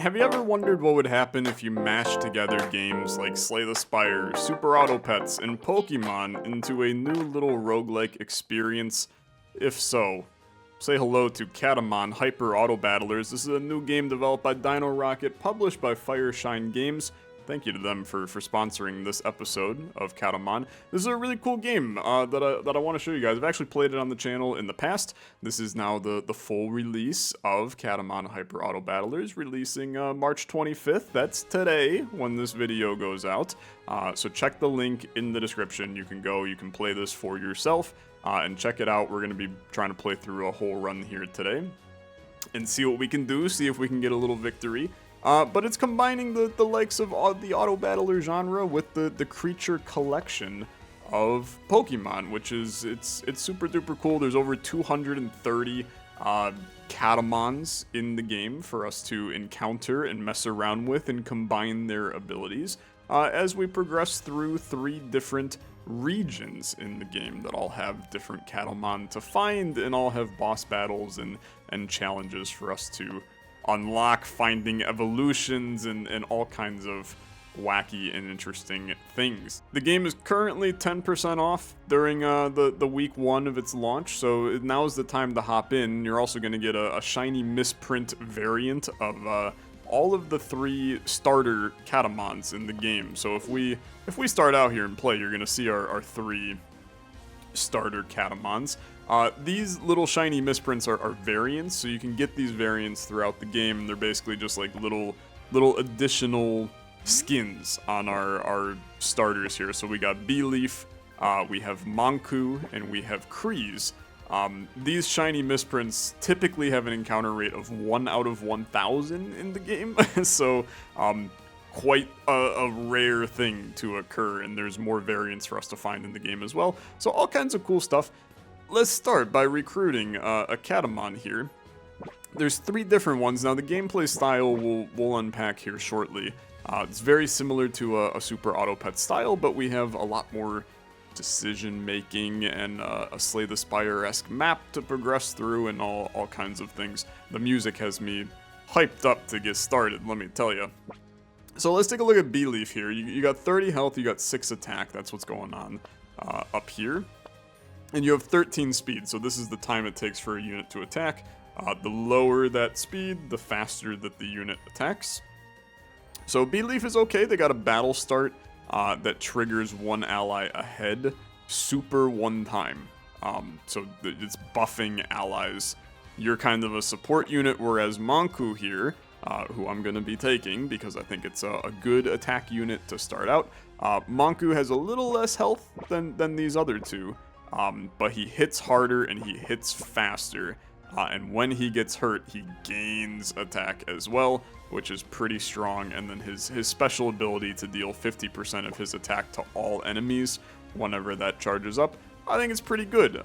Have you ever wondered what would happen if you mashed together games like Slay the Spire, Super Auto Pets, and Pokemon into a new little roguelike experience? If so, say hello to Katamon Hyper Auto Battlers. This is a new game developed by Dino Rocket, published by Fireshine Games. Thank you to them for sponsoring this episode of Katamon. This is a really cool game that I want to show you guys. I've actually played it on the channel in the past. This is now the full release of Katamon Hyper Auto Battlers, releasing March 25th. That's today when this video goes out. So check the link in the description. You can go, you can play this for yourself, and check it out. We're going to be trying to play through a whole run here today and see what we can do, see if we can get a little victory. But it's combining the likes of the auto battler genre with the creature collection of Pokemon, which is it's super duper cool. There's over 230 Katamons in the game for us to encounter and mess around with and combine their abilities as we progress through 3 different regions in the game that all have different Katamon to find and all have boss battles and challenges for us to unlock, finding evolutions and all kinds of wacky and interesting things. The game is currently 10% off during the week 1 of its launch, so now is the time to hop in. You're also going to get a shiny misprint variant of all of the 3 starter Katamons in the game. So if we start out here and play, you're going to see our 3 starter Katamons. These little shiny misprints are variants, so you can get these variants throughout the game, and they're basically just like little additional skins on our starters here. So we got Beleaf, we have Monku, and we have Kreese. These shiny misprints typically have an encounter rate of 1 out of 1,000 in the game, so quite a rare thing to occur, and there's more variants for us to find in the game as well. So all kinds of cool stuff. Let's start by recruiting a Katamon here. There's 3 different ones. Now the gameplay style we'll unpack here shortly. It's very similar to a Super Auto Pet style, but we have a lot more decision making and a Slay the Spire-esque map to progress through and all kinds of things. The music has me hyped up to get started, let me tell you. So let's take a look at Beleaf here. You got 30 health, you got 6 attack, that's what's going on up here. And you have 13 speed, so this is the time it takes for a unit to attack. The lower that speed, the faster that the unit attacks. So Beleaf is okay, they got a battle start that triggers 1 ally ahead, super 1 time. So it's buffing allies. You're kind of a support unit, whereas Monku here, who I'm going to be taking because I think it's a good attack unit to start out. Monku has a little less health than these other 2. But he hits harder and he hits faster, and when he gets hurt, he gains attack as well, which is pretty strong, and then his special ability to deal 50% of his attack to all enemies whenever that charges up, I think it's pretty good.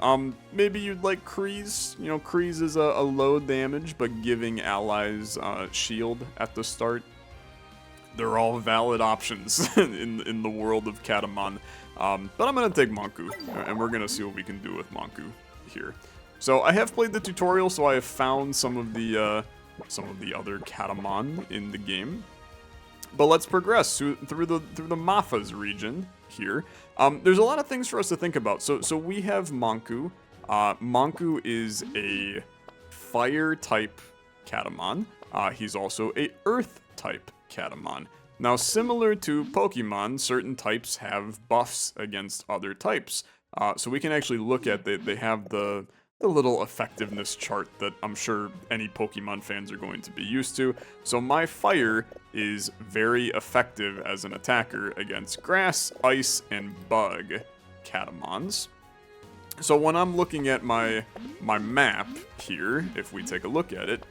Maybe you'd like Kreese. You know, Kreese is a low damage, but giving allies shield at the start. They're all valid options in the world of Katamon. But I'm going to take Monku, and we're going to see what we can do with Monku here. So I have played the tutorial, so I have found some of the other Katamon in the game. But let's progress through the Mafas region here. There's a lot of things for us to think about. So we have Monku. Monku is a fire type Katamon. He's also a earth type Katamon. Now, similar to Pokemon, certain types have buffs against other types. So we can actually look at, they have the little effectiveness chart that I'm sure any Pokemon fans are going to be used to. So my fire is very effective as an attacker against grass, ice, and bug Katamons. So when I'm looking at my map here, if we take a look at it,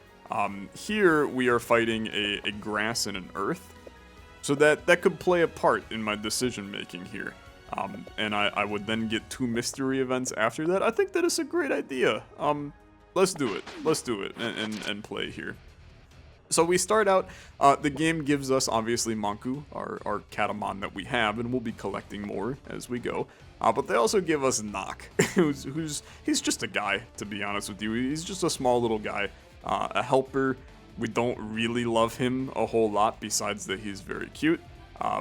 here we are fighting a grass and an earth. So that could play a part in my decision making here. And I would then get 2 mystery events after that. I think that is a great idea. Let's do it. Let's do it and play here. So we start out, the game gives us obviously Monku, our Katamon that we have, and we'll be collecting more as we go. But they also give us Nock, he's just a guy, to be honest with you. He's just a small little guy, a helper. We don't really love him a whole lot besides that he's very cute,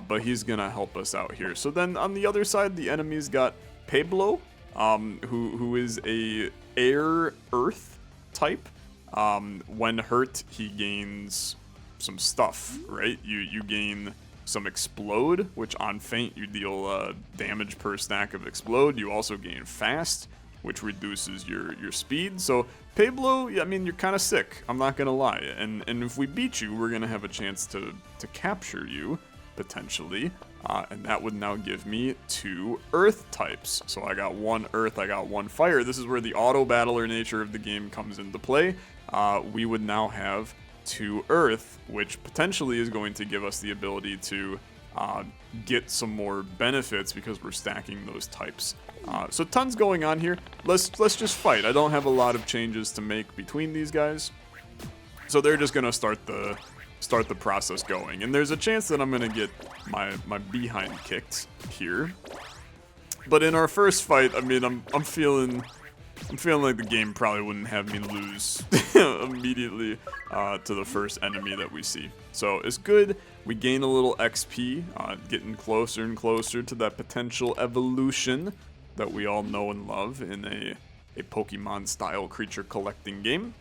but he's gonna help us out here. So then on the other side, the enemy's got Pablo, who is a air earth type. When hurt, he gains some stuff, right? You gain some explode, which on feint you deal damage per stack of explode. You also gain fast, which reduces your speed. So Pablo, I mean, you're kind of sick, I'm not gonna lie. And if we beat you, we're gonna have a chance to capture you, potentially. And that would now give me 2 earth types. So I got 1 earth, I got 1 fire. This is where the auto battler nature of the game comes into play. We would now have 2 earth, which potentially is going to give us the ability to get some more benefits because we're stacking those types. So tons going on here. Let's just fight. I don't have a lot of changes to make between these guys, so they're just gonna start the process going. And there's a chance that I'm gonna get my behind kicked here. But in our first fight, I mean, I'm feeling like the game probably wouldn't have me lose immediately to the first enemy that we see. So it's good. We gain a little XP, getting closer and closer to that potential evolution that we all know and love in a Pokemon-style creature collecting game.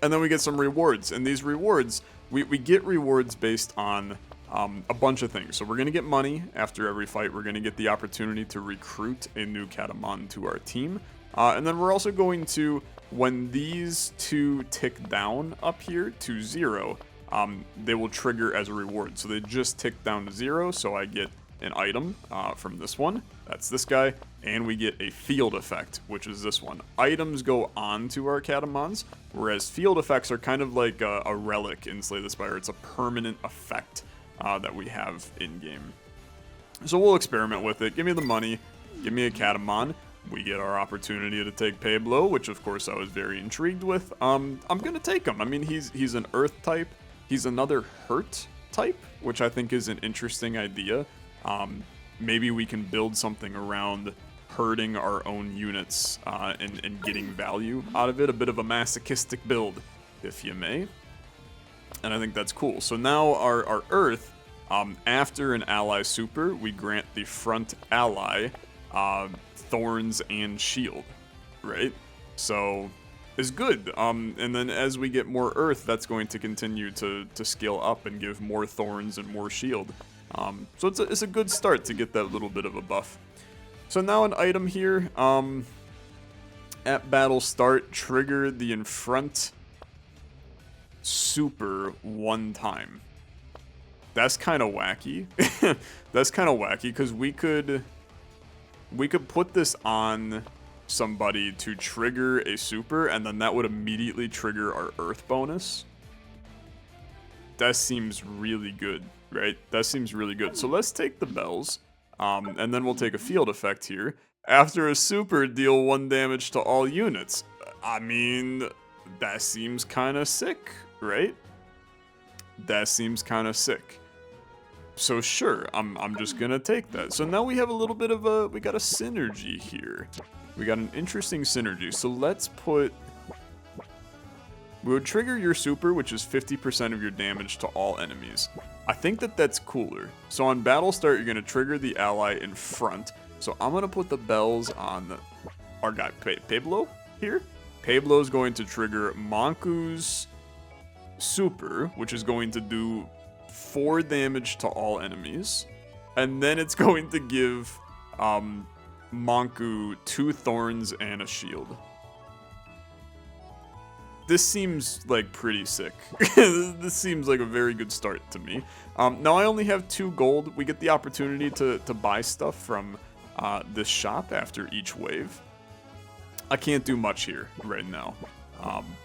And then we get some rewards. And these rewards, we get rewards based on a bunch of things. So we're going to get money after every fight. We're going to get the opportunity to recruit a new Katamon to our team. And then we're also going to, when these 2 tick down up here to 0, they will trigger as a reward. So they just tick down to 0, so I get an item from this one. That's this guy. And we get a field effect, which is this one. Items go on to our Katamons, whereas field effects are kind of like a relic in Slay the Spire. It's a permanent effect that we have in-game. So we'll experiment with it. Give me the money. Give me a Katamon. We get our opportunity to take Pablo, which of course I was very intrigued with. I'm gonna take him. I mean, he's an earth type. He's another hurt type, which I think is an interesting idea. Maybe we can build something around hurting our own units and getting value out of it. A bit of a masochistic build, if you may. And I think that's cool. So now our earth, after an ally super, we grant the front ally Thorns and Shield, right? So it's good. And then as we get more Earth, that's going to continue to scale up and give more Thorns and more Shield. So it's a good start to get that little bit of a buff. So now an item here. At battle start, trigger the in front super 1 time. That's kind of wacky. That's kind of wacky because we could put this on somebody to trigger a super, and then that would immediately trigger our earth bonus. That seems really good, right? That seems really good. So let's take the bells, and then we'll take a field effect here. After a super, deal 1 damage to all units. I mean, that seems kind of sick, right? That seems kind of sick. So sure, I'm just gonna take that. So now we have a little bit of we got a synergy here. We got an interesting synergy. So let's put, we would trigger your super, which is 50% of your damage to all enemies. I think that's cooler. So on battle start, you're gonna trigger the ally in front. So I'm gonna put the bells on our guy Pablo here. Pablo's going to trigger Manku's super, which is going to do 4 damage to all enemies, and then it's going to give Manku 2 thorns and a shield. This seems like pretty sick. This seems like a very good start to me. Now I only have 2 gold. We get the opportunity to buy stuff from this shop after each wave. I can't do much here right now.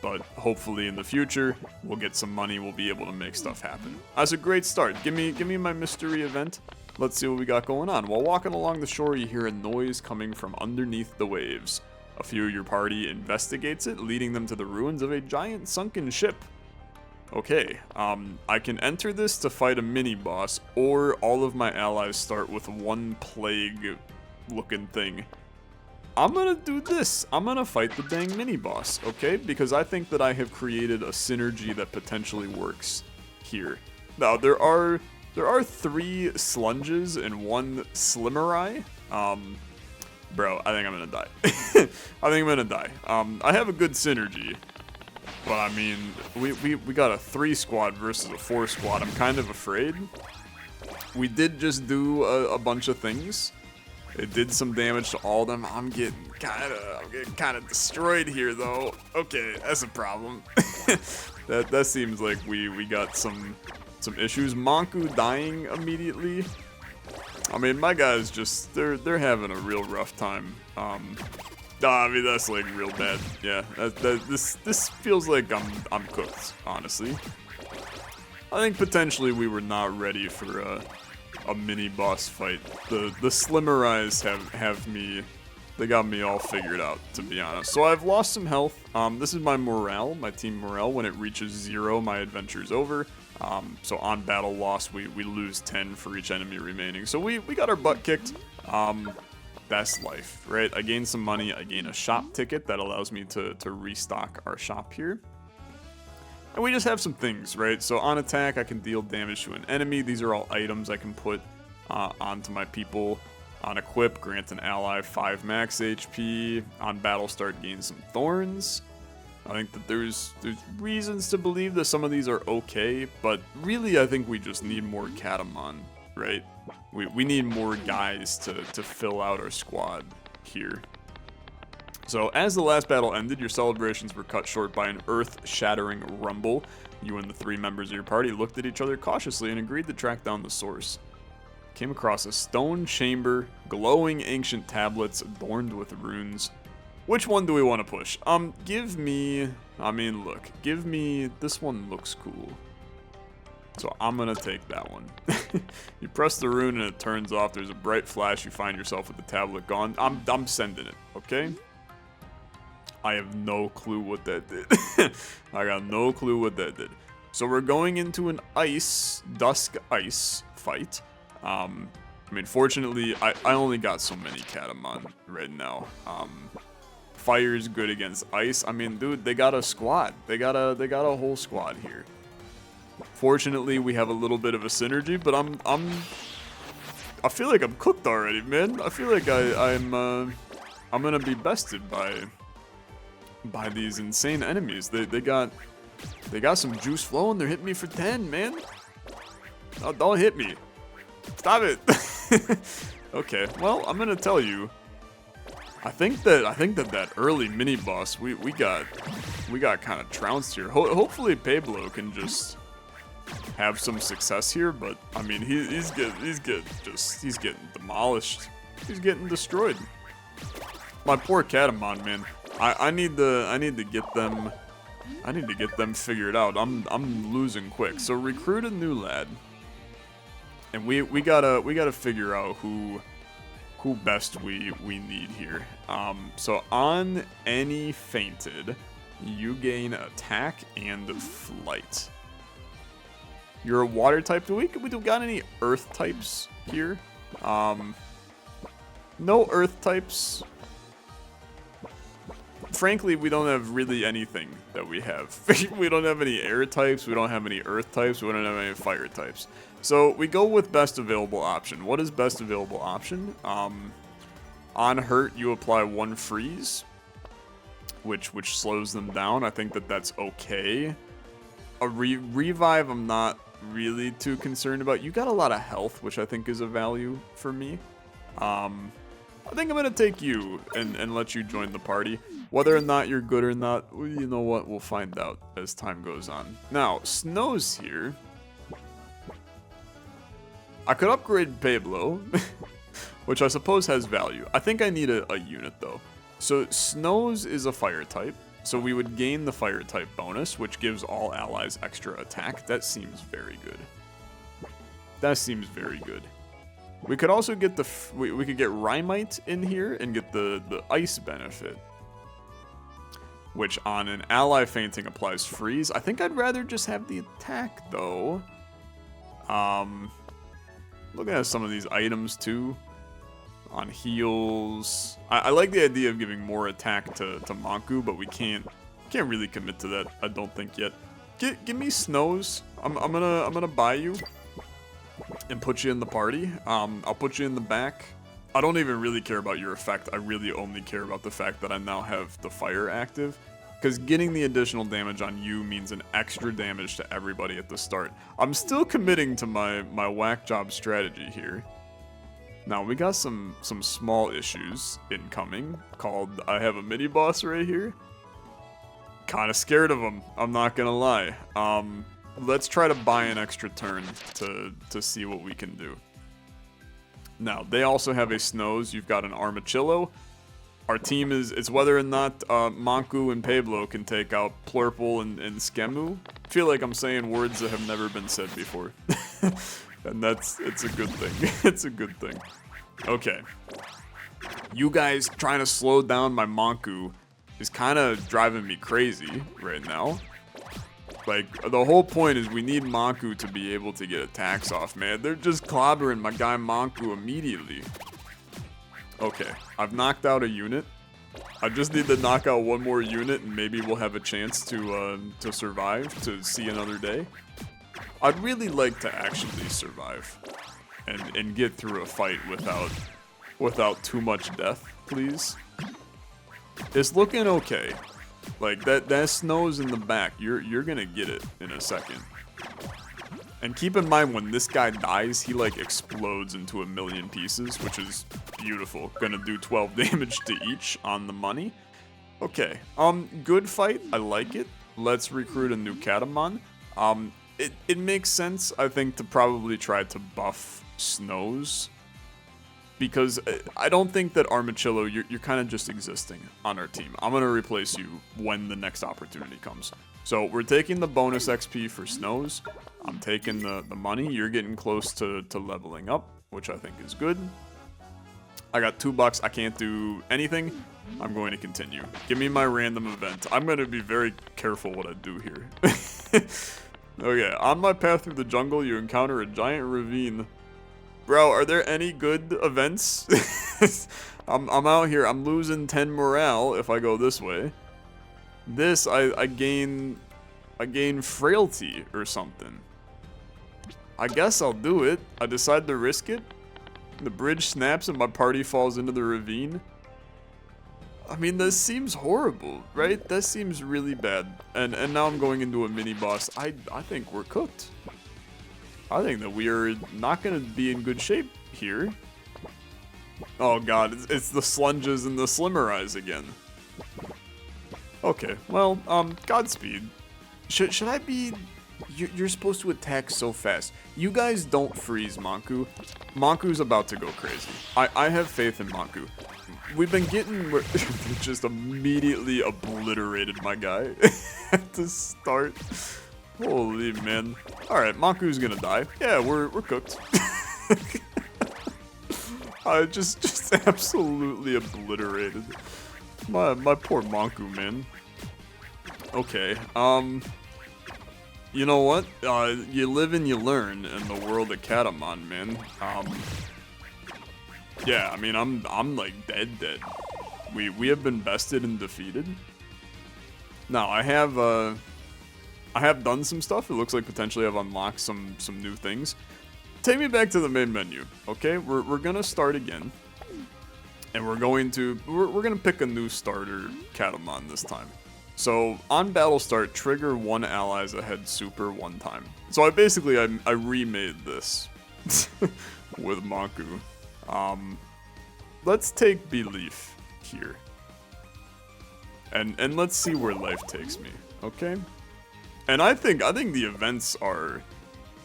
But hopefully in the future, we'll get some money, we'll be able to make stuff happen. That's a great start. Give me my mystery event. Let's see what we got going on. While walking along the shore, you hear a noise coming from underneath the waves. A few of your party investigates it, leading them to the ruins of a giant sunken ship. Okay, I can enter this to fight a mini-boss, or all of my allies start with 1 plague-looking thing. I'm gonna do this. I'm gonna fight the dang mini-boss, okay? Because I think that I have created a synergy that potentially works here. Now, there are 3 slunges and 1 slimmery. Bro, I think I'm gonna die. I think I'm gonna die. I have a good synergy, but I mean, we got a 3 squad versus a 4 squad. I'm kind of afraid. We did just do a bunch of things. It did some damage to all of them. I'm getting kind of destroyed here, though. Okay, that's a problem. that seems like we got some issues. Monku dying immediately. I mean, my guys just they're having a real rough time. I mean, that's like real bad. Yeah, this feels like I'm cooked, honestly. I think potentially we were not ready for a mini boss fight. The slimmeries have me. They got me all figured out, to be honest. So I've lost some health. This is my morale, my team morale. When it reaches 0, my adventure's over. So on battle loss, we lose 10 for each enemy remaining. So we got our butt kicked. That's life, right? I gain some money. I gain a shop ticket that allows me to restock our shop here. And we just have some things, right? So on attack, I can deal damage to an enemy. These are all items I can put onto my people. On equip, grant an ally 5 max HP. On battle start, gain some thorns. I think that there's reasons to believe that some of these are okay, but really I think we just need more Katamon, right? We need more guys to fill out our squad here. So as the last battle ended, your celebrations were cut short by an earth-shattering rumble. You and the 3 members of your party looked at each other cautiously and agreed to track down the source. Came across a stone chamber, glowing ancient tablets adorned with runes. Which one do we want to push? Give me, this one looks cool. So I'm gonna take that one. You press the rune and it turns off. There's a bright flash. You find yourself with the tablet gone. I'm sending it, okay? I have no clue what that did. I got no clue what that did. So we're going into an Dusk-Ice fight. I mean, fortunately, I only got so many Katamon right now. Fire's good against ice. I mean, dude, they got a squad. They got a whole squad here. Fortunately, we have a little bit of a synergy, but I feel like I'm cooked already, man. I feel like I'm gonna be bested by these insane enemies. They got some juice flowing. They're hitting me for 10, man. Oh, don't hit me. Stop it. Okay, well, I'm gonna tell you. I think that early mini boss we got kind of trounced here. Hopefully Pablo can just have some success here, but I mean he's getting demolished. He's getting destroyed. My poor Katamon, man. I need to get them figured out. I'm losing quick. So recruit a new lad. And we gotta figure out who best we need here. So on any fainted, you gain attack and flight. You're a water type. Do we got any earth types here? No earth types. Frankly, we don't have really anything that we have. We don't have any air types. We don't have any earth types. We don't have any fire types. So we go with best available option. What is best available option? On hurt, you apply 1 freeze, which slows them down. I think that's okay. A revive, I'm not really too concerned about. You got a lot of health, which I think is a value for me. I think I'm gonna take you and let you join the party. Whether or not you're good or not, you know what? We'll find out as time goes on. Now, Snow's here. I could upgrade Pablo, which I suppose has value. I think I need a unit, though. So Snow's is a fire type, so we would gain the fire type bonus, which gives all allies extra attack. That seems very good. That seems very good. We could also get we could get Rhymite in here and get the ice benefit, which on an ally fainting applies freeze. I think I'd rather just have the attack, though. Looking at some of these items, too. On heals. I like the idea of giving more attack to Manku, but we can't really commit to that, I don't think yet. Give me snows. I'm gonna buy you and put you in the party. I'll put you in the back. I don't even really care about your effect. I really only care about the fact that I now have the fire active. Because getting the additional damage on you means an extra damage to everybody at the start. I'm still committing to my whack job strategy here. Now, we got some small issues incoming, called I have a mini-boss right here. Kinda scared of him, I'm not gonna lie. Let's try to buy an extra turn to see what we can do. Now, they also have a Snows, you've got an Armachillo. Our team it's whether or not Manku and Pablo can take out Plurple and Skemu. I feel like I'm saying words that have never been said before. And it's a good thing. It's a good thing. Okay. You guys trying to slow down my Manku is kind of driving me crazy right now. Like, the whole point is we need Manku to be able to get attacks off, man. They're just clobbering my guy Manku immediately. Okay, I've knocked out a unit. I just need to knock out one more unit and maybe we'll have a chance to survive, to see another day. I'd really like to actually survive and get through a fight without too much death, please. It's looking okay. Like that Snows in the back, you're gonna get it in a second. And keep in mind when this guy dies, he like explodes into a million pieces, which is beautiful. Gonna do 12 damage to each on the money. Okay, good fight, I like it. Let's recruit a new Katamon. It makes sense, I think, to probably try to buff Snows. Because I don't think that Armachillo, you're kind of just existing on our team. I'm going to replace you when the next opportunity comes. So we're taking the bonus XP for Snows. I'm taking the money. You're getting close to leveling up, which I think is good. I got $2. I can't do anything. I'm going to continue. Give me my random event. I'm going to be very careful what I do here. Okay, on my path through the jungle, you encounter a giant ravine. Bro, are there any good events? I'm out here. I'm losing 10 morale if I go this way. This, I gain frailty or something. I guess I'll do it. I decide to risk it. The bridge snaps and my party falls into the ravine. I mean, this seems horrible, right? That seems really bad. And now I'm going into a mini-boss. I think we're cooked. I think that we are not going to be in good shape here. Oh god, it's the slunges and the slimmerize again. Okay, well, Godspeed. Should I be... You're supposed to attack so fast. You guys don't freeze Manku. Manku's about to go crazy. I have faith in Manku. We've been getting... just immediately obliterated my guy at the start. Holy man. Alright, Manku's gonna die. Yeah, we're cooked. I just absolutely obliterated. My poor Manku, man. Okay, you know what? You live and you learn in the world of Katamon, man. Yeah, I mean, I'm like dead. We have been bested and defeated. Now, I have done some stuff. It looks like potentially I've unlocked some new things. Take me back to the main menu, okay? We're gonna start again. And we're gonna pick a new starter Katamon this time. So, on battle start, trigger one ally's ahead super one time. So I remade this with Manku. Let's take Belief here. And let's see where life takes me, okay? And I think the events are...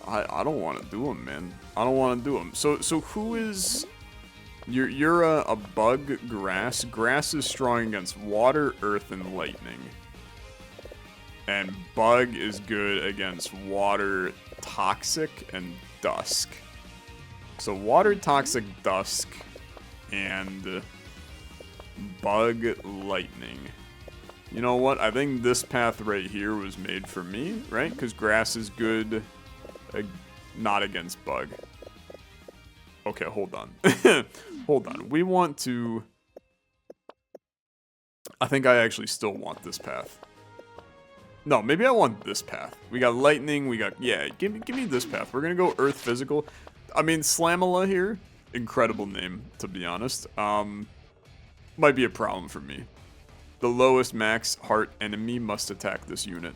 I don't want to do them, man. I don't want to do them. So who is... You're a bug, grass. Grass is strong against water, earth, and lightning. And bug is good against water, toxic, and dusk. So water, toxic, dusk, and bug, lightning. You know what? I think this path right here was made for me, right? Because grass is good, not against bug. Okay, hold on. hold on. We want to... I think I actually still want this path. No, maybe I want this path. We got lightning, we got... Yeah, give me this path. We're gonna go earth physical. I mean, Slamala here, incredible name, to be honest. Might be a problem for me. The lowest max heart enemy must attack this unit.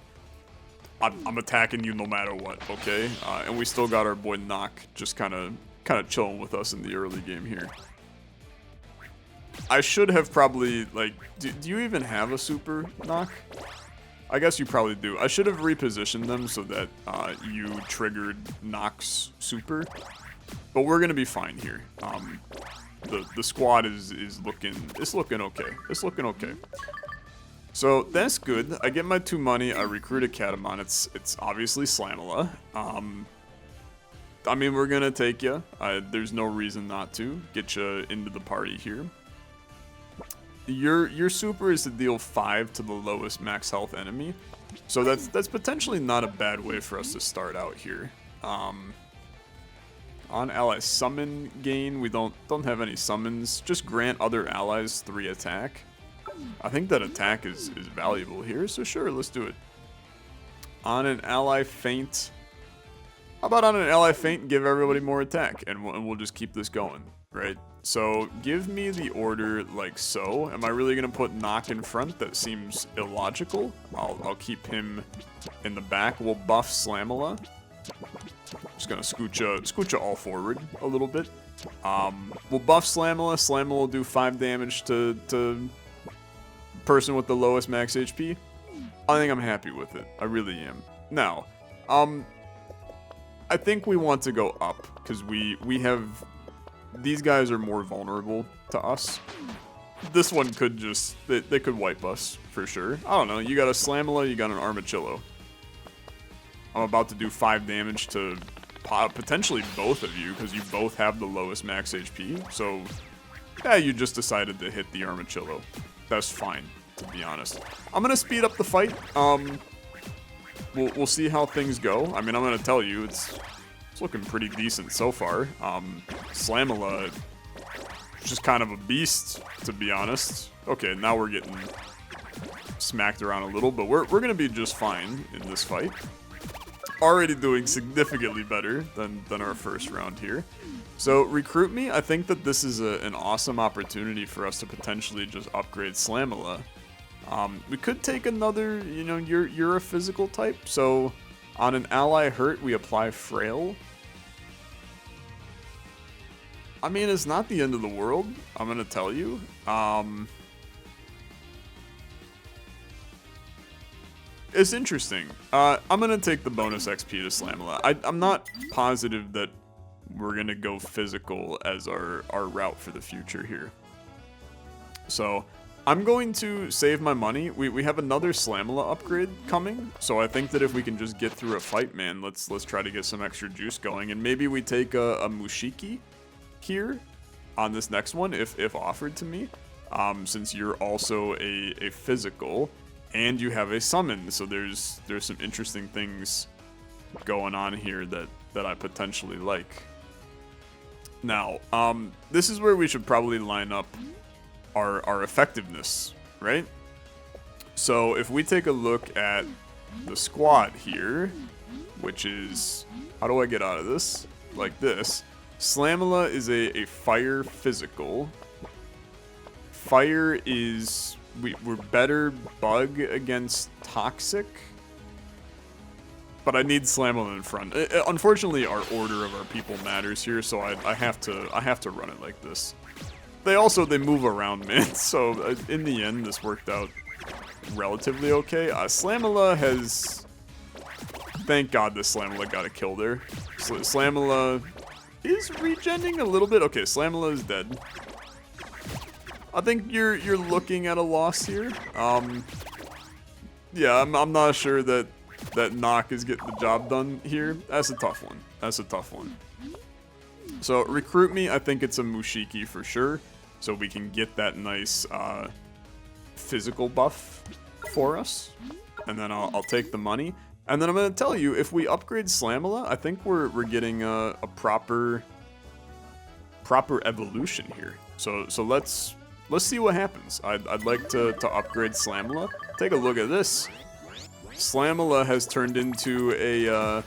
I'm attacking you no matter what, okay? And we still got our boy Knock just kind of chilling with us in the early game here. I should have probably, like, do you even have a super Knock? I guess you probably do. I should have repositioned them so that you triggered Knock's super. But we're gonna be fine here. The squad is looking okay. It's looking okay. So that's good. I get my 2 money. I recruit a Katamon. It's obviously Slamala. I mean, we're gonna take you. There's no reason not to get you into the party here. Your super is to deal 5 to the lowest max health enemy, so that's potentially not a bad way for us to start out here. On ally summon gain, we don't have any summons. Just grant other allies 3 attack. I think that attack is valuable here, so sure, let's do it. On an ally feint. How about on an ally feint, give everybody more attack, and we'll just keep this going, right? So give me the order like so. Am I really gonna put Knock in front? That seems illogical. I'll keep him in the back. We'll buff Slamala. Just gonna scooch ya all forward a little bit. We'll buff Slamala. Slamala will do 5 damage to person with the lowest max HP. I think I'm happy with it. I really am. Now, I think we want to go up because we have... These guys are more vulnerable to us. This one could just... They could wipe us, for sure. I don't know. You got a Slamala, you got an Armachillo. I'm about to do 5 damage to potentially both of you, because you both have the lowest max HP. So, yeah, you just decided to hit the Armachillo. That's fine, to be honest. I'm going to speed up the fight. We'll see how things go. I mean, I'm going to tell you, it's looking pretty decent so far. Slamala, just kind of a beast, to be honest. Okay, now we're getting smacked around a little, but we're going to be just fine in this fight. Already doing significantly better than our first round here. So, recruit me. I think that this is an awesome opportunity for us to potentially just upgrade Slamala. We could take another, you know, you're a physical type, so on an ally hurt, we apply Frail. I mean, it's not the end of the world, I'm gonna tell you. It's interesting. I'm gonna take the bonus XP to Slamala. I'm not positive that we're gonna go physical as our route for the future here. So, I'm going to save my money. We have another Slamala upgrade coming, so I think that if we can just get through a fight, man, let's try to get some extra juice going, and maybe we take a Mushiki here on this next one if offered to me, since you're also a physical and you have a summon, so there's some interesting things going on here that I potentially like. Now, this is where we should probably line up our effectiveness, right? So if we take a look at the squad here, which is, how do I get out of this? Like this. Slamala is a fire physical. Fire is, we're better bug against toxic, but I need Slamala in front. Unfortunately, our order of our people matters here, so I have to run it like this. They move around, man, so in the end, this worked out relatively okay. Slamala has... Thank God this Slamala got a kill there. Slamala is regenning a little bit. Okay, Slamala is dead. I think you're looking at a loss here. Yeah, I'm not sure that Knock is getting the job done here. That's a tough one. That's a tough one. So, recruit me. I think it's a Mushiki for sure. So we can get that nice physical buff for us. And then I'll take the money. And then I'm going to tell you, if we upgrade Slamala, I think we're getting a proper proper evolution here. So let's see what happens. I'd like to upgrade Slamala. Take a look at this. Slamala has turned into a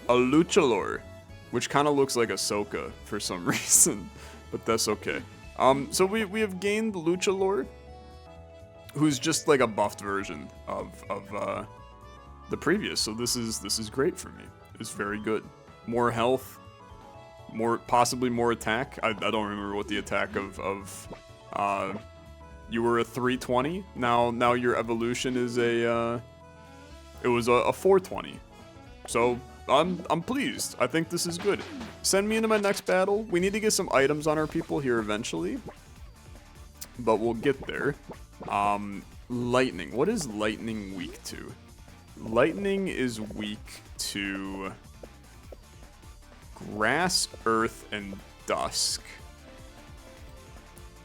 Luchalor, which kind of looks like Ahsoka for some reason, but that's okay. So we have gained Luchalor, who's just like a buffed version of the previous. So this is great for me. It's very good. More health, possibly more attack. I don't remember what the attack of you were a 320. Now your evolution is it was a 420. So I'm pleased. I think this is good. Send me into my next battle. We need to get some items on our people here eventually, but we'll get there. Lightning. What is lightning weak to? Lightning is weak to grass, earth, and dusk.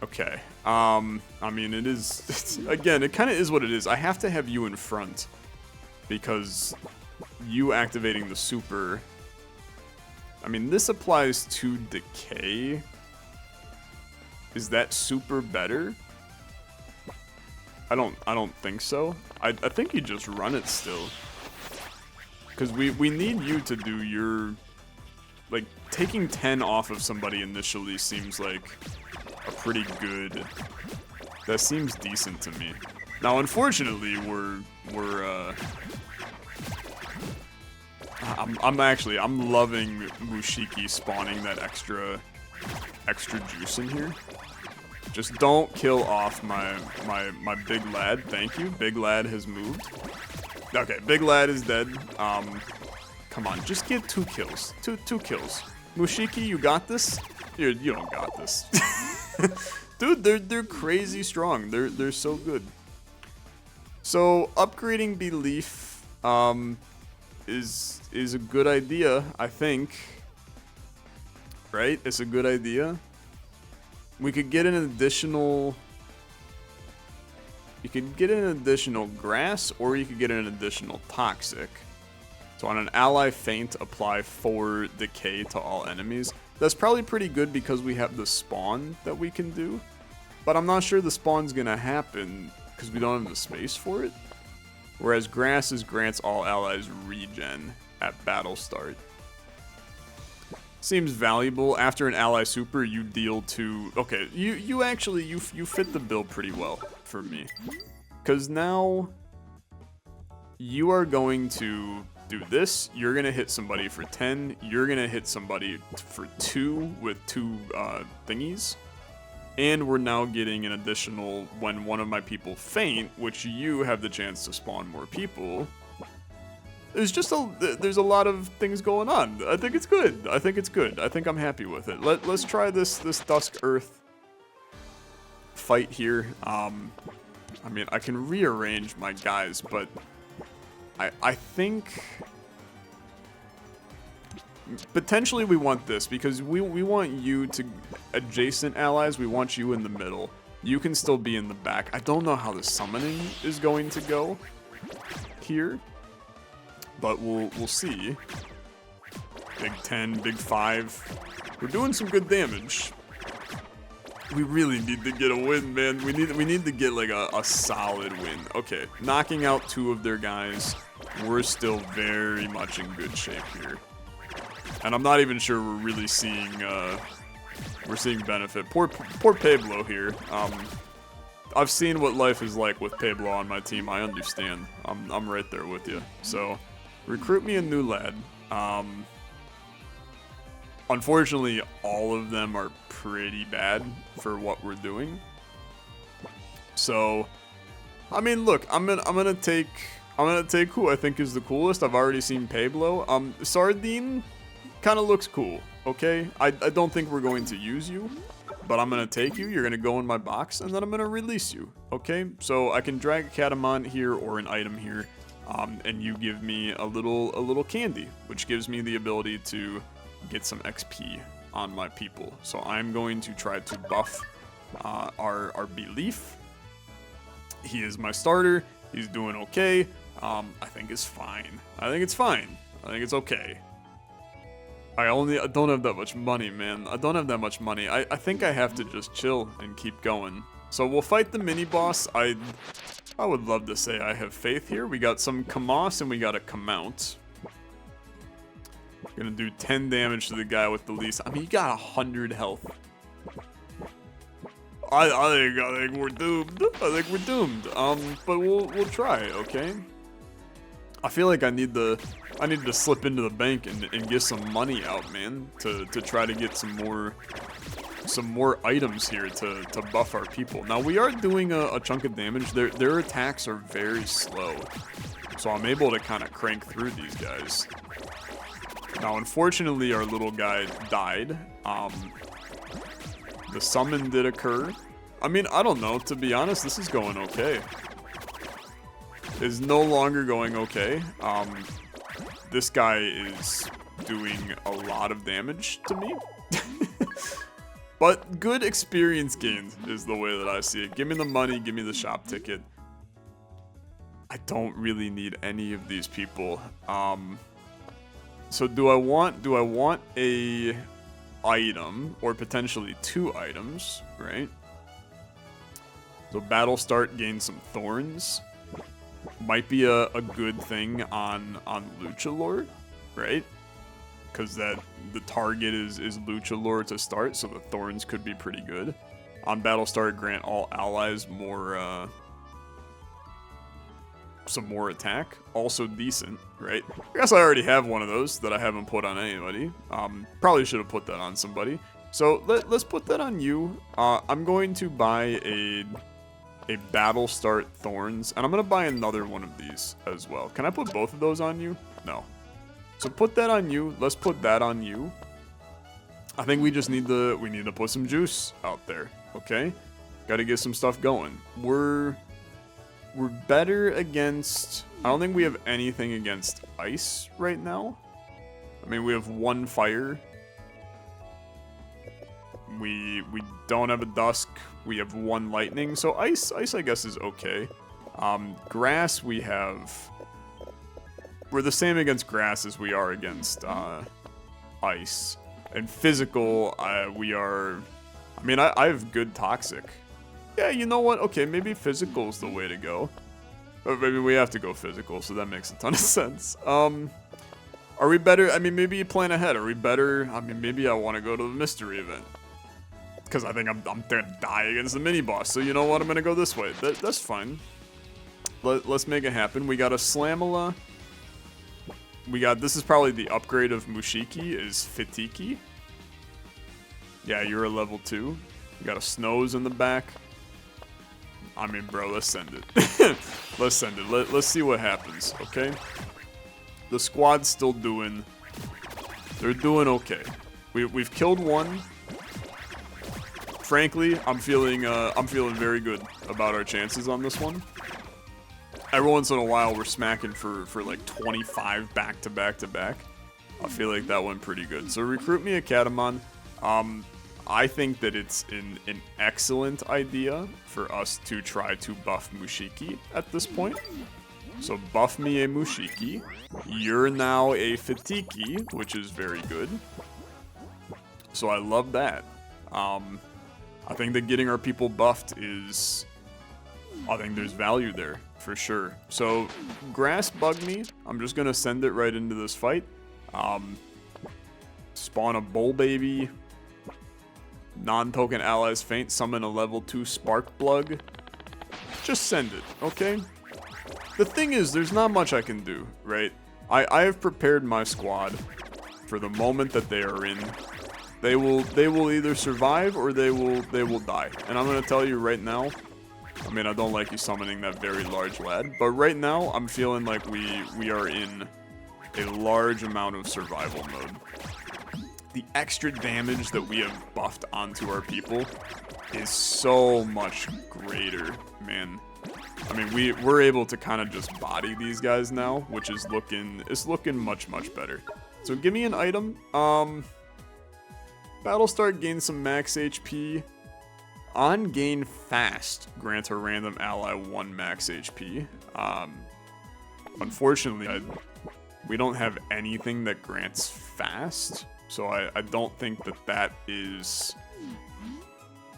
Okay. I mean, again, it kind of is what it is. I have to have you in front because you activating the super. I mean, this applies to decay. Is that super better? I don't think so. I think you just run it still. Because we need you to do your... Like, taking 10 off of somebody initially seems like a pretty good... That seems decent to me. Now, unfortunately, I'm loving Mushiki spawning that extra juice in here. Just don't kill off my big lad. Thank you. Big lad has moved. Okay, big lad is dead. Come on, just get 2 kills. Two kills. Mushiki, you got this? You don't got this. Dude, they're crazy strong. They're so good. So upgrading Belief is a good idea, I think. Right? It's a good idea. We could get an additional... You could get an additional grass, or you could get an additional toxic. So on an ally feint, apply 4 decay to all enemies. That's probably pretty good because we have the spawn that we can do. But I'm not sure the spawn's gonna happen because we don't have the space for it. Whereas grass grants all allies regen at battle start. Seems valuable. After an ally super, you deal 2... Okay, you actually, you fit the bill pretty well for me. Because now, you are going to do this. You're going to hit somebody for 10. You're going to hit somebody for 2 with 2 thingies. And we're now getting an additional when one of my people faint, which you have the chance to spawn more people. There's a lot of things going on. I think it's good. I think I'm happy with it. Let's try this Dusk Earth fight here. I mean, I can rearrange my guys, but I think potentially we want this because we want you to adjacent allies. We want you in the middle. You can still be in the back. I don't know how the summoning is going to go here. But we'll see. Big 10, big 5. We're doing some good damage. We really need to get a win, man. We need to get like a solid win. Okay, knocking out 2 of their guys. We're still very much in good shape here. And I'm not even sure we're really seeing benefit. Poor Pablo here. I've seen what life is like with Pablo on my team. I understand. I'm right there with you. So. Recruit me a new lad. Unfortunately, all of them are pretty bad for what we're doing. So, I mean, look, I'm gonna take who I think is the coolest. I've already seen Pablo. Sardine kind of looks cool. Okay, I don't think we're going to use you, but I'm gonna take you. You're gonna go in my box, and then I'm gonna release you. Okay, so I can drag a Katamon here or an item here. And you give me a little candy, which gives me the ability to get some XP on my people. So I'm going to try to buff our Belief. He is my starter. He's doing okay. I think it's fine. I think it's fine. I think it's okay. I don't have that much money, man. I don't have that much money. I think I have to just chill and keep going. So we'll fight the mini-boss. I would love to say I have faith here. We got some Kamos and we got a Kamount. Gonna do 10 damage to the guy with the least. I mean, he got 100 health. I think we're doomed. I think we're doomed. But we'll try, okay? I feel like I need to slip into the bank and get some money out, man, to try to get some more items here to buff our people. Now we are doing a chunk of damage. Their attacks are very slow, so I'm able to kind of crank through these guys. Now, unfortunately, our little guy died. The summon did occur. I mean, I don't know. To be honest, this is going okay. Is no longer going okay. This guy is doing a lot of damage to me. But good experience gained is the way that I see it. Give me the money, give me the shop ticket. I don't really need any of these people. So do I want a item or potentially 2 items, right? So battle start, gain some thorns. Might be a good thing on Luchalore, right? Because the target is Luchalore to start, so the thorns could be pretty good. On battle start, grant all allies some more attack. Also decent, right? I guess I already have one of those that I haven't put on anybody. Probably should have put that on somebody. So let's put that on you. I'm going to buy a battle start thorns, and I'm gonna buy another one of these as well. Can I put both of those on you? No. So put that on you. Let's put that on you. I think we just need to put some juice out there. Okay, got to get some stuff going. We're better against. I don't think we have anything against ice right now. I mean, we have 1 fire. We don't have a dusk. We have 1 lightning. So ice I guess is okay. Grass we have. We're the same against grass as we are against ice. And physical, we are. I mean, I have good toxic. Yeah, you know what? Okay, maybe physical is the way to go. Or maybe we have to go physical, so that makes a ton of sense. Are we better? I mean, maybe you plan ahead. Are we better? I mean, maybe I want to go to the mystery event. Because I think I'm gonna die against the mini-boss. So you know what? I'm gonna go this way. That's fine. Let's make it happen. We got a Slamala. This is probably the upgrade of Mushiki, is Fitiki. Yeah, you're a level 2. You got a Snows in the back. I mean, bro, let's send it. Let's send it. Let's see what happens, okay? The squad's still doing. They're doing okay. We've killed 1. Frankly, I'm feeling very good about our chances on this one. Every once in a while, we're smacking for like 25 back to back to back. I feel like that went pretty good. So recruit me a Katamon. I think that it's an excellent idea for us to try to buff Mushiki at this point. So buff me a Mushiki. You're now a Fitiki, which is very good. So I love that. I think that getting our people buffed is. I think there's value there, for sure. So, grass bug me. I'm just gonna send it right into this fight. Spawn a bull baby. Non-token allies faint. Summon a level 2 spark plug. Just send it, okay? The thing is, there's not much I can do, right? I have prepared my squad for the moment that they are in. They will either survive or they will die. And I'm gonna tell you right now. I mean, I don't like you summoning that very large lad, but right now I'm feeling like we are in a large amount of survival mode. The extra damage that we have buffed onto our people is so much greater, man. I mean, we're able to kind of just body these guys now, which is looking much better. So give me an item. Battle start, gain some max HP. On gain fast, grant a random ally 1 max HP. Unfortunately, we don't have anything that grants fast. So I don't think that is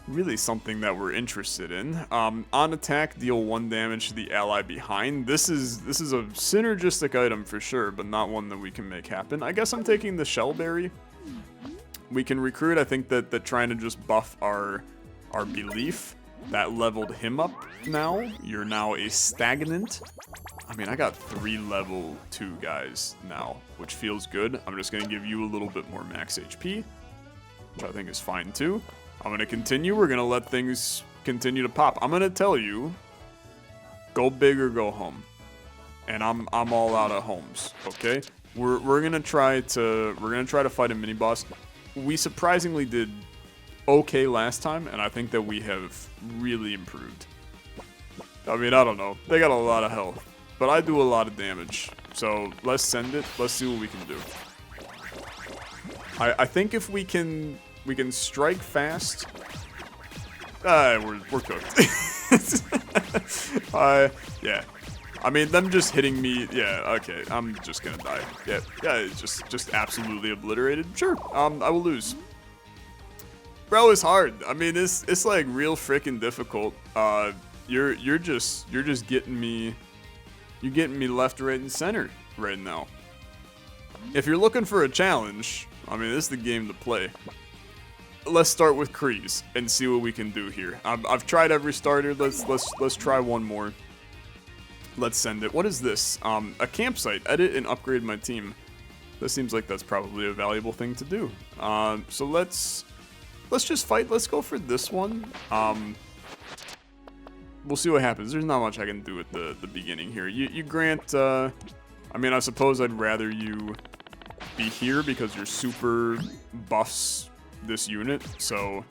really something that we're interested in. On attack, deal 1 damage to the ally behind. This is a synergistic item for sure, but not one that we can make happen. I guess I'm taking the Shellberry. We can recruit. I think that trying to just buff our belief, that leveled him up now. You're now a stagnant. I mean, I got 3 level 2 guys now, which feels good. I'm just going to give you a little bit more max HP, which I think is fine too. I'm going to continue. We're going to let things continue to pop. I'm going to tell you, go big or go home. And I'm all out of homes, okay? We're going to try to fight a mini boss. We surprisingly did okay last time, and I think that we have really improved. I mean, I don't know. They got a lot of health, but I do a lot of damage. So let's send it. Let's see what we can do. I think if we can strike fast. We're cooked. Yeah. I mean, them just hitting me. Yeah. Okay. I'm just gonna die. Yeah. Just absolutely obliterated. Sure. I will lose. Bro, it's hard. I mean, it's like real freaking difficult. You're just getting me. You're getting me left, right, and center right now. If you're looking for a challenge, I mean, this is the game to play. Let's start with Kreese and see what we can do here. I've tried every starter. Let's try one more. Let's send it. What is this? A campsite. Edit and upgrade my team. This seems like that's probably a valuable thing to do. So let's just fight. Let's go for this one. We'll see what happens. There's not much I can do at the beginning here. You grant. I mean, I suppose I'd rather you be here because your super buffs this unit, so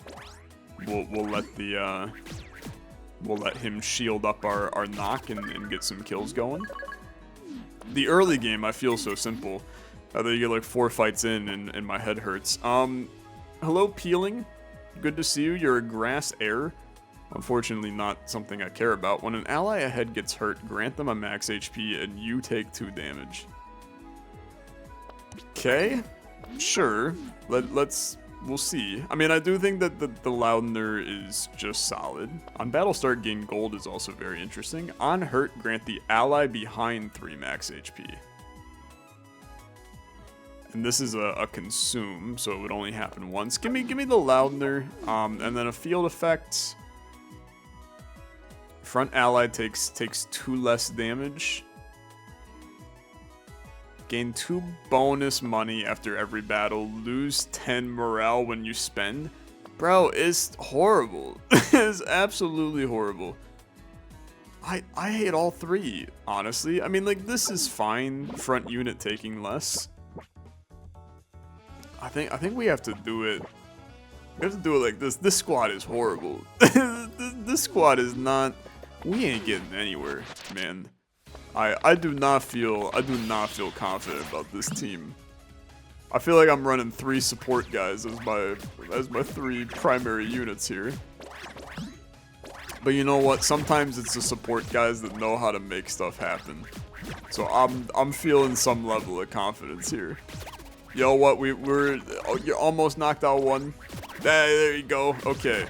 we'll let him shield up our knock and get some kills going. The early game I feel so simple. Then you get like 4 fights in and my head hurts. Hello Peeling, good to see you. You're a grass heir. Unfortunately not something I care about. When an ally ahead gets hurt, grant them a max HP and you take 2 damage. Okay, sure. We'll see. I mean, I do think that the Loudener is just solid. On Battlestar, gain gold is also very interesting. On hurt, grant the ally behind 3 max HP. And this is a consume, so it would only happen once. Give me the Loudener, and then a field effect. Front ally takes 2 less damage. Gain 2 bonus money after every battle. Lose 10 morale when you spend. Bro, it's horrible. It's absolutely horrible. I hate all 3, honestly. I mean, like, this is fine. Front unit taking less. I think we have to do it. We have to do it like this. This squad is horrible. This squad is not. We ain't getting anywhere, man. I do not feel confident about this team. I feel like I'm running 3 support guys as my 3 primary units here. But you know what? Sometimes it's the support guys that know how to make stuff happen. So I'm feeling some level of confidence here. Yo, what you almost knocked out one. There you go. Okay.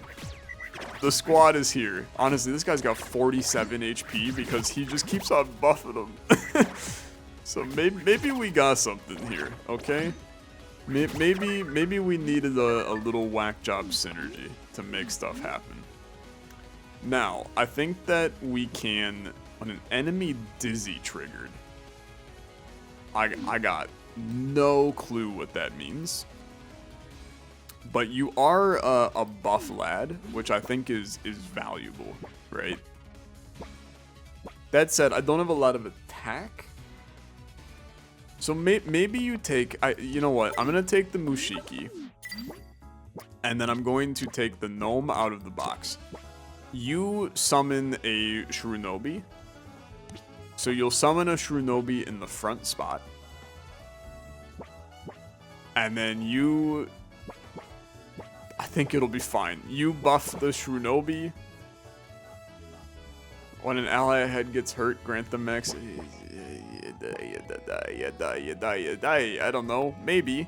The squad is here. Honestly, this guy's got 47 HP because he just keeps on buffing them. So maybe we got something here, okay? Maybe we needed a little whack job synergy to make stuff happen. Now, I think that we can, when an enemy dizzy triggered, I got no clue what that means. But you are a buff lad, which I think is valuable, right? That said, I don't have a lot of attack. So maybe you take... you know what? I'm going to take the Mushiki. And then I'm going to take the gnome out of the box. You summon a Shrunobi. So you'll summon a Shrunobi in the front spot. And then you... I think it'll be fine. You buff the Shrunobi. When an ally ahead gets hurt, grant them max. You die. I don't know. Maybe.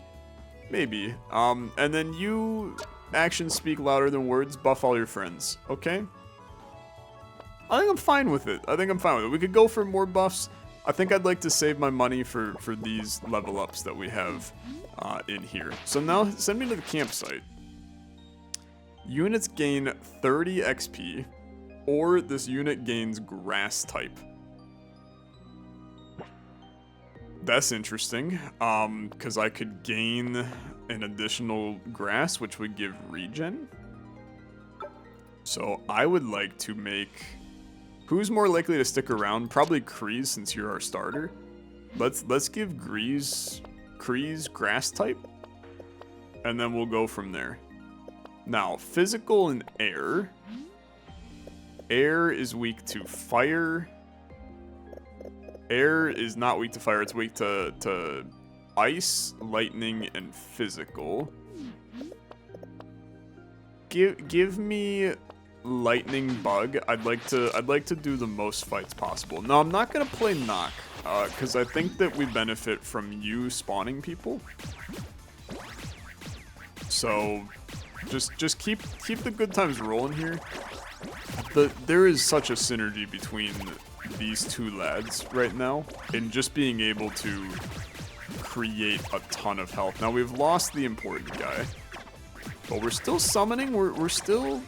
Maybe. And then you actions speak louder than words, buff all your friends, okay? I think I'm fine with it. We could go for more buffs. I think I'd like to save my money for these level ups that we have in here. So now send me to the campsite. Units gain 30 XP, or this unit gains grass type. That's interesting, because I could gain an additional grass, which would give regen. So I would like to make... Who's more likely to stick around? Probably Kreese, since you're our starter. Let's give Kreese grass type, and then we'll go from there. Now, physical and air. Air is weak to fire. Air is not weak to fire, it's weak to ice, lightning, and physical. Give me lightning bug. I'd like to do the most fights possible. No, I'm not gonna play knock, because I think that we benefit from you spawning people. So just keep the good times rolling here. There is such a synergy between these two lads right now, and just being able to create a ton of health. Now we've lost the important guy, but we're still summoning. We're still.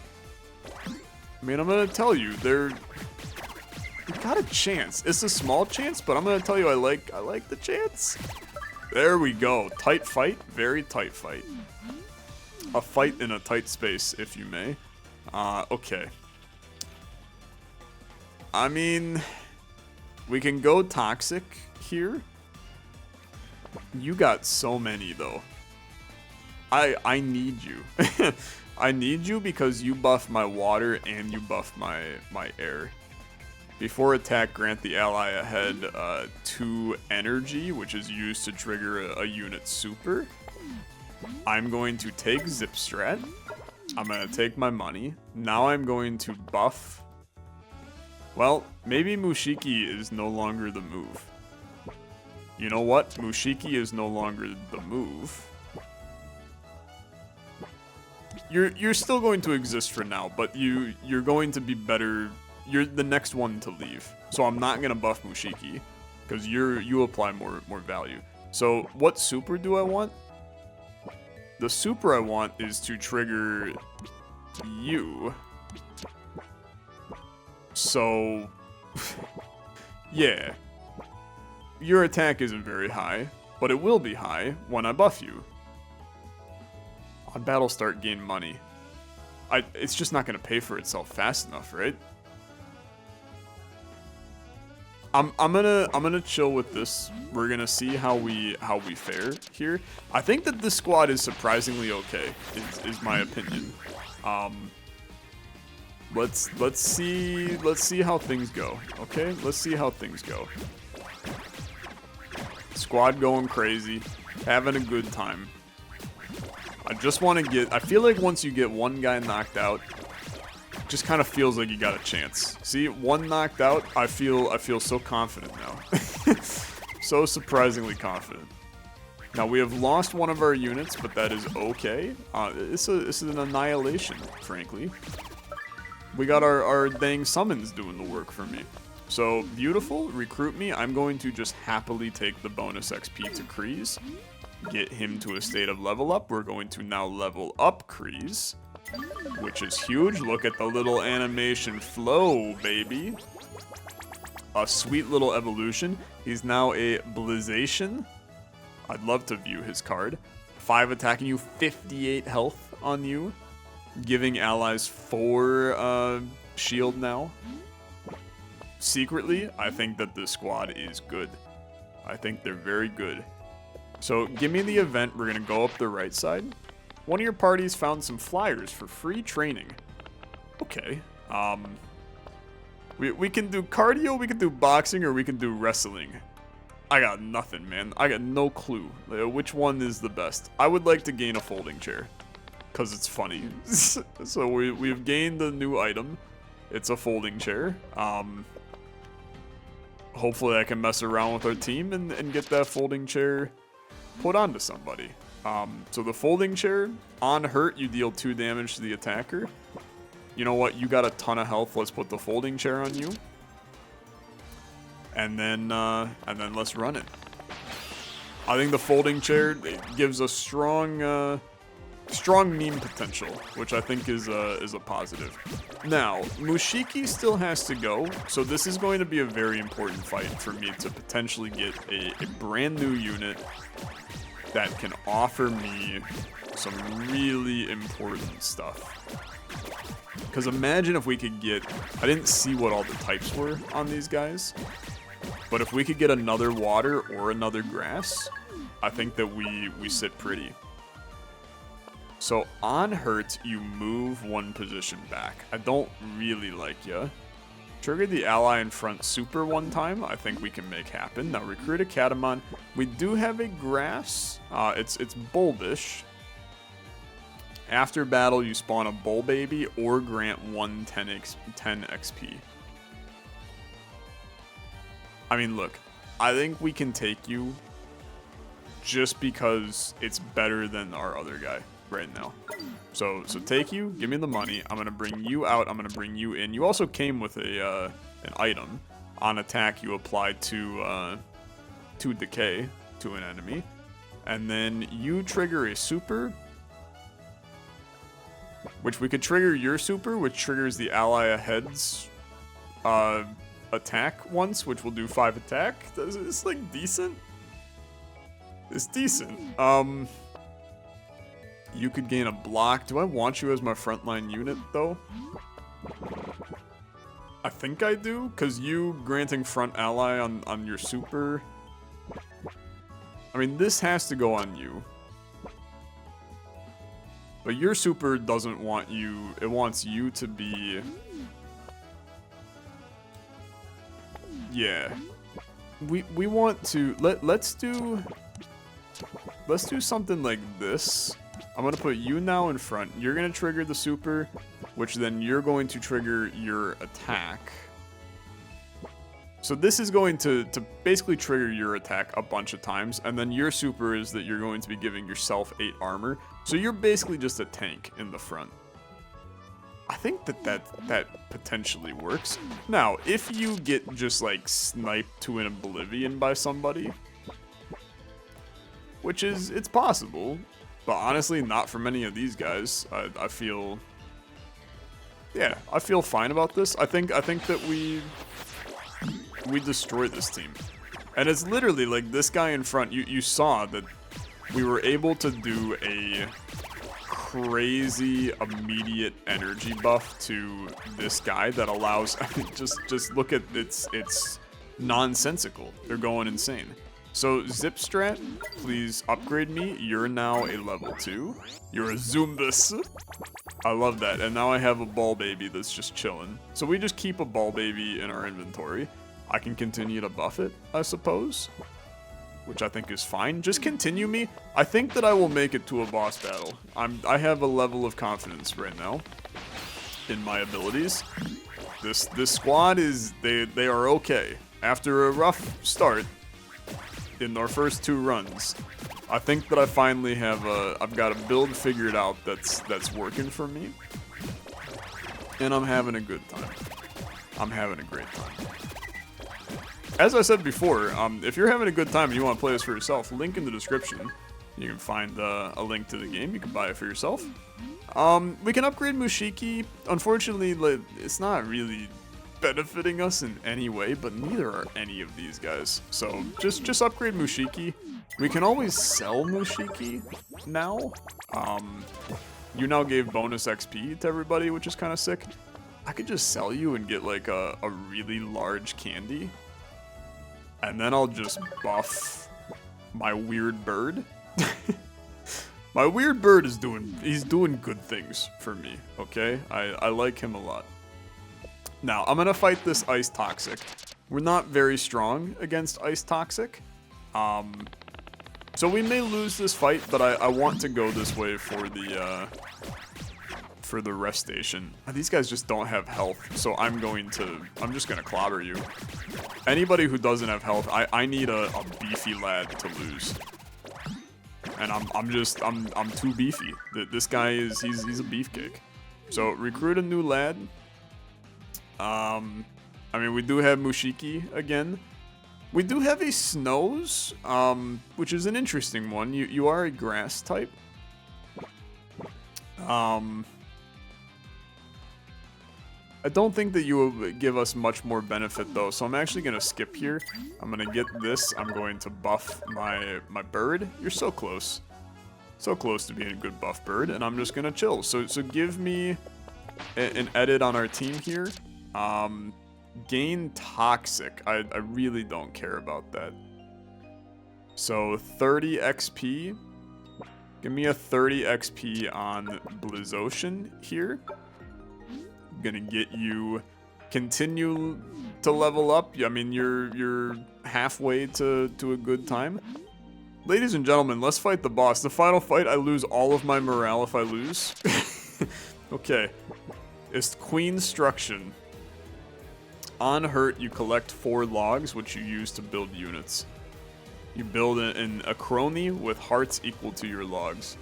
I mean, I'm gonna tell you, we got a chance. It's a small chance, but I'm gonna tell you, I like the chance. There we go. Tight fight, very tight fight. A fight in a tight space, if you may. Okay. I mean, we can go toxic here. You got so many though. I need you. I need you because you buff my water and you buff my air. Before attack, grant the ally ahead 2 energy, which is used to trigger a unit super. I'm going to take Zip Strat. I'm going to take my money. Now I'm going to buff. Well, maybe Mushiki is no longer the move. You know what? Mushiki is no longer the move. You're still going to exist for now, but you're going to be better. You're the next one to leave. So I'm not going to buff Mushiki because you apply more value. So what super do I want? The super I want is to trigger you. So, yeah. Your attack isn't very high, but it will be high when I buff you. On battle start, gain money. It's just not going to pay for itself fast enough, right? I'm gonna chill with this. We're gonna see how we fare here. I think that this squad is surprisingly okay. Is my opinion. Let's see how things go. Okay, let's see how things go. Squad going crazy, having a good time. I just want to get. I feel like once you get one guy knocked out, it just kind of feels like you got a chance. See, one knocked out, I feel so confident now. So surprisingly confident. Now we have lost one of our units, but that is okay. This is an annihilation, frankly. We got our dang summons doing the work for me. So, beautiful, recruit me. I'm going to just happily take the bonus XP to Kreese. Get him to a state of level up. We're going to now level up Kreese, which is huge. Look at the little animation flow, baby. A sweet little evolution. He's now a Blizzacean. I'd love to view his card. 5 attacking you, 58 health on you. Giving allies 4 shield now. Secretly, I think that this squad is good. I think they're very good. So, give me the event. We're going to go up the right side. One of your parties found some flyers for free training. Okay. We can do cardio, we can do boxing, or we can do wrestling. I got nothing, man. I got no clue. Which one is the best? I would like to gain a folding chair. Because it's funny. So we've gained a new item. It's a folding chair. Hopefully I can mess around with our team and get that folding chair put onto somebody. So the folding chair, on hurt, you deal 2 damage to the attacker. You know what? You got a ton of health. Let's put the folding chair on you. And then let's run it. I think the folding chair gives a strong, strong meme potential, which I think is a positive. Now, Mushiki still has to go, so this is going to be a very important fight for me to potentially get a brand new unit that can offer me some really important stuff. Because imagine if we could get, I didn't see what all the types were on these guys, but if we could get another water or another grass, I think that we sit pretty. So on hurt, you move 1 position back. I don't really like ya. Trigger the ally in front super 1 time. I think we can make happen. Now recruit a Katamon. We do have a grass. It's bulbish. After battle, you spawn a bull baby or grant 10 XP. I mean, look, I think we can take you just because it's better than our other guy right now. So take you, give me the money. I'm gonna bring you out. I'm gonna bring you in. You also came with an item. On attack, you apply to decay to an enemy, and then you trigger a super, which we could trigger your super, which triggers the ally ahead's attack once, which will do 5 attack. It's like decent. It's decent. You could gain a block. Do I want you as my frontline unit, though? I think I do, because you granting front ally on your super. I mean, this has to go on you. But your super doesn't want you. It wants you to be... Yeah. We want to... Let's do something like this. I'm going to put you now in front. You're going to trigger the super, which then you're going to trigger your attack. So this is going to basically trigger your attack a bunch of times, and then your super is that you're going to be giving yourself 8 armor. So you're basically just a tank in the front. I think that potentially works. Now, if you get just like sniped to an oblivion by somebody, which is, it's possible, but honestly, not for many of these guys. I feel, yeah, I feel fine about this. I think that we destroy this team. And it's literally like this guy in front, you saw that we were able to do a crazy immediate energy buff to this guy that allows, just look at, it's nonsensical. They're going insane. So Zip Strat, please upgrade me. You're now a level 2. You're a Zumbus. I love that. And now I have a ball baby that's just chilling. So we just keep a ball baby in our inventory. I can continue to buff it, I suppose, which I think is fine. Just continue me. I think that I will make it to a boss battle. I have a level of confidence right now in my abilities. This squad is, they are okay. After a rough start in our first 2 runs, I think that I finally have I've got a build figured out that's working for me. And I'm having a good time. I'm having a great time. As I said before, if you're having a good time and you want to play this for yourself, link in the description. You can find a link to the game. You can buy it for yourself. We can upgrade Mushiki. Unfortunately, it's not really benefiting us in any way, but neither are any of these guys. So just upgrade Mushiki. We can always sell Mushiki now. You now gave bonus XP to everybody, which is kind of sick. I could just sell you and get like a really large candy. And then I'll just buff my weird bird. My weird bird is he's doing good things for me, okay? I like him a lot. Now, I'm gonna fight this Ice Toxic. We're not very strong against Ice Toxic. So we may lose this fight, but I want to go this way for the rest station. These guys just don't have health, so I'm just gonna clobber you. Anybody who doesn't have health, I need a beefy lad to lose. and I'm too beefy. This guy is he's a beefcake. So recruit a new lad. I mean, we do have Mushiki again. We do have a Snows, which is an interesting one. You are a grass type. I don't think that you will give us much more benefit though, so I'm actually gonna skip here. I'm gonna get this. I'm going to buff my bird. You're so close. So close to being a good buff bird, and I'm just gonna chill. So give me an edit on our team here. Gain toxic. I really don't care about that. So 30 XP. Give me a 30 XP on Blizzacean here. I'm gonna get you continue to level up. I mean, you're halfway to a good time. Ladies and gentlemen, let's fight the boss. The final fight, I lose all of my morale if I lose. Okay. It's Queenstruction. On hurt, you collect 4 logs, which you use to build units. You build a crony with hearts equal to your logs.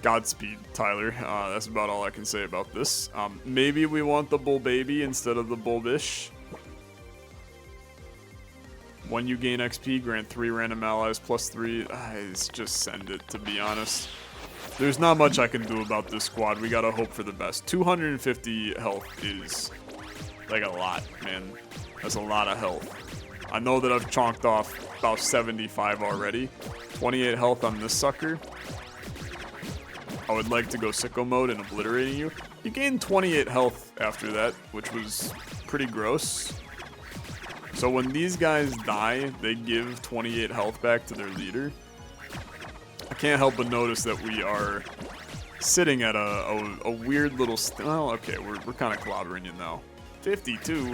Godspeed, Tyler. That's about all I can say about this. Maybe we want the bull baby instead of the bulbish. When you gain XP, grant 3 random allies plus 3. It's just send it, to be honest. There's not much I can do about this squad. We gotta hope for the best. 250 health is like a lot, man. That's a lot of health. I know that I've chonked off about 75 already. 28 health on this sucker. I would like to go sicko mode and obliterating you. You gain 28 health after that, which was pretty gross. So when these guys die, they give 28 health back to their leader. I can't help but notice that we are sitting at a weird little... well, okay, we're kind of clobbering you now. 52.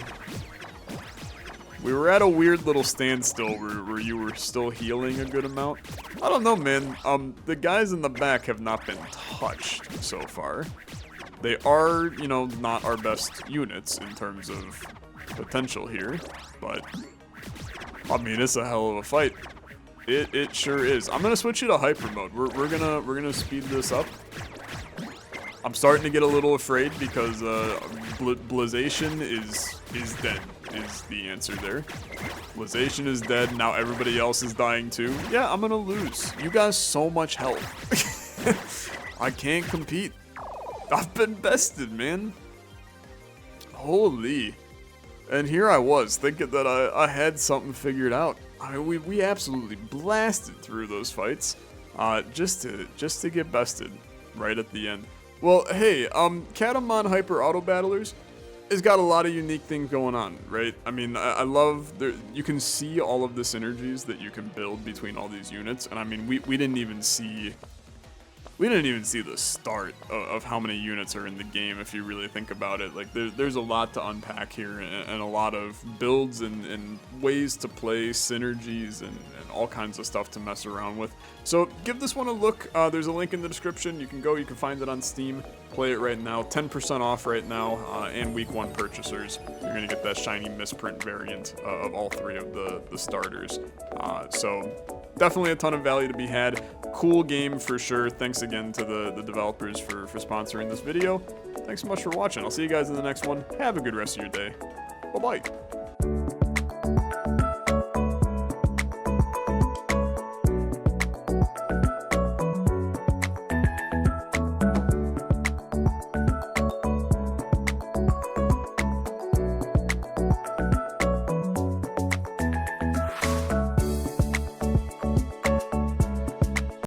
We were at a weird little standstill where you were still healing a good amount. I don't know, man. The guys in the back have not been touched so far. They are, you know, not our best units in terms of potential here, but I mean, it's a hell of a fight. It sure is. I'm gonna switch you to hyper mode. We're gonna speed this up. I'm starting to get a little afraid because Blizzacean is dead. Is the answer there. Blizzacean is dead. Now everybody else is dying too. Yeah, I'm gonna lose. You guys so much health. I can't compete. I've been bested, man. Holy. And here I was thinking that I had something figured out. I mean, we absolutely blasted through those fights, just to get bested right at the end. Well, hey, Katamon Hyper Auto Battlers has got a lot of unique things going on, right? I mean, I love you can see all of the synergies that you can build between all these units, and I mean, we didn't even see the start of how many units are in the game if you really think about it. Like, there's a lot to unpack here, and a lot of builds and ways to play, synergies, and all kinds of stuff to mess around with. So give this one a look. There's a link in the description. You can find it on Steam, play it right now. 10% off right now, and week 1 purchasers. You're gonna get that shiny misprint variant of all 3 of the starters. So definitely a ton of value to be had. Cool game for sure. Thanks again to the developers for sponsoring this video. Thanks so much for watching. I'll see you guys in the next one. Have a good rest of your day. Bye-bye.